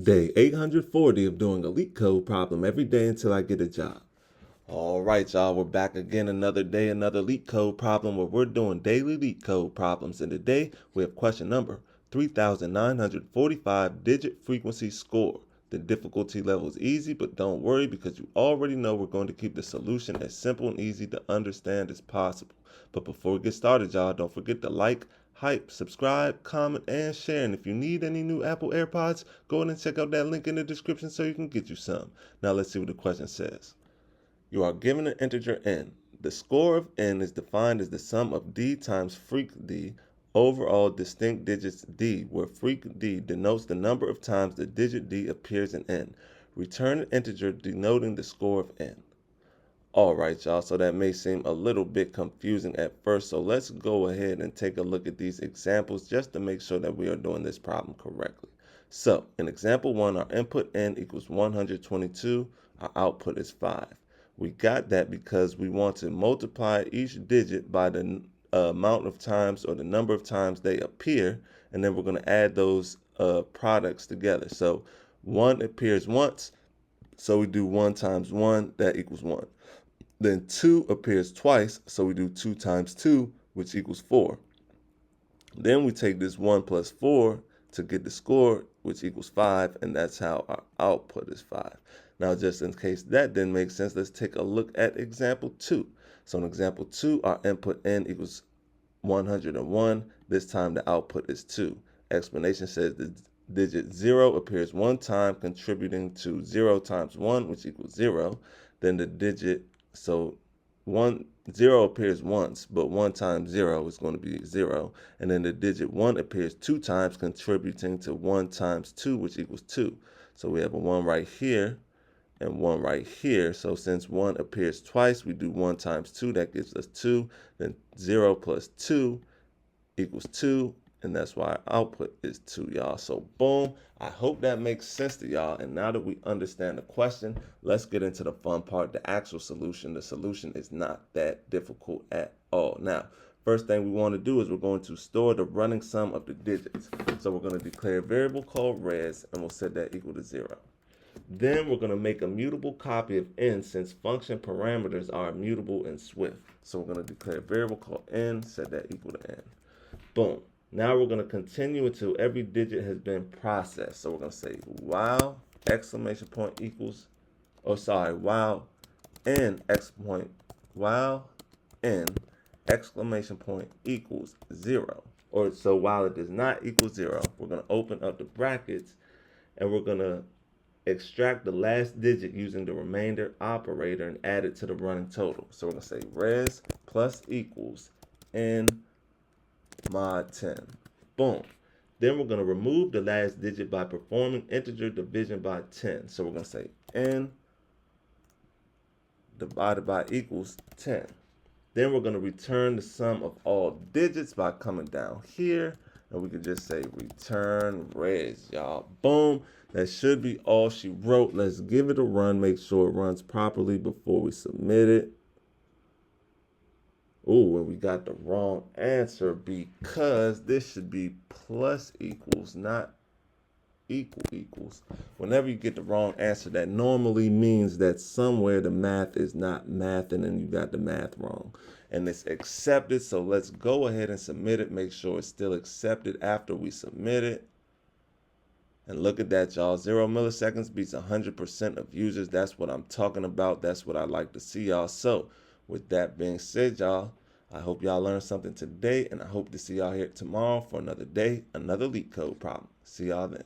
Day 840 of doing a LeetCode problem every day until I get a job. All right, y'all, we're back again another day, another LeetCode problem where we're doing daily LeetCode problems. And today we have question number 3945 digit frequency score. The difficulty level is easy, but don't worry because you already know we're going to keep the solution as simple and easy to understand as possible. But before we get started, y'all, don't forget to like, hype, subscribe, comment, and share. And if you need any new Apple AirPods, go ahead and check out that link in the description so you can get you some. Now let's see what the question says. You are given an integer n. The score of n is defined as the sum of d times freq d over all distinct digits d, where freq d denotes the number of times the digit d appears in n. Return an integer denoting the score of n. All right, y'all, so that may seem a little bit confusing at first, so let's go ahead and take a look at these examples just to make sure that we are doing this problem correctly. So, in example 1, our input n equals 122, our output is 5. We got that because we want to multiply each digit by the amount of times or the number of times they appear, and then we're going to add those products together. So 1 appears once, so we do 1 times 1, that equals 1. Then 2 appears twice, so we do 2 times 2, which equals 4. Then we take this 1 plus 4 to get the score, which equals 5, and that's how our output is 5. Now, just in case that didn't make sense, let's take a look at example 2. So in example 2, our input n equals 101. This time the output is 2. Explanation says the digit 0 appears 1 time, contributing to 0 times 1, which equals 0. Then the digit, so 0 appears once, but 1 times 0 is going to be 0. And then the digit 1 appears 2 times, contributing to 1 times 2, which equals 2. So we have a 1 right here and 1 right here. So since 1 appears twice, we do 1 times 2. That gives us 2. Then 0 plus 2 equals 2. And that's why our output is 2, y'all. So boom, I hope that makes sense to y'all. And now that we understand the question, let's get into the fun part, the actual solution. The solution is not that difficult at all. Now, first thing we want to do is we're going to store the running sum of the digits. So we're going to declare a variable called res, and we'll set that equal to 0. Then we're going to make a mutable copy of n since function parameters are immutable in Swift. So we're going to declare a variable called n, set that equal to n. Boom. Now we're going to continue until every digit has been processed. So we're going to say while exclamation point equals, while n exclamation point equals 0. Or so while it does not equal 0, we're going to open up the brackets and we're going to extract the last digit using the remainder operator and add it to the running total. So we're going to say res plus equals n mod 10. Boom. Then we're going to remove the last digit by performing integer division by 10. So we're going to say n divided by equals 10. Then we're going to return the sum of all digits by coming down here. And we can just say return res, y'all. Boom. That should be all she wrote. Let's give it a run. Make sure it runs properly before we submit it. Oh, and we got the wrong answer because this should be plus equals, not equal equals. Whenever you get the wrong answer, that normally means that somewhere the math is not mathing and you got the math wrong. And it's accepted, so let's go ahead and submit it. Make sure it's still accepted after we submit it. And look at that, y'all. 0 milliseconds beats 100% of users. That's what I'm talking about. That's what I like to see, y'all. So with that being said, y'all, I hope y'all learned something today, and I hope to see y'all here tomorrow for another day, another LeetCode problem. See y'all then.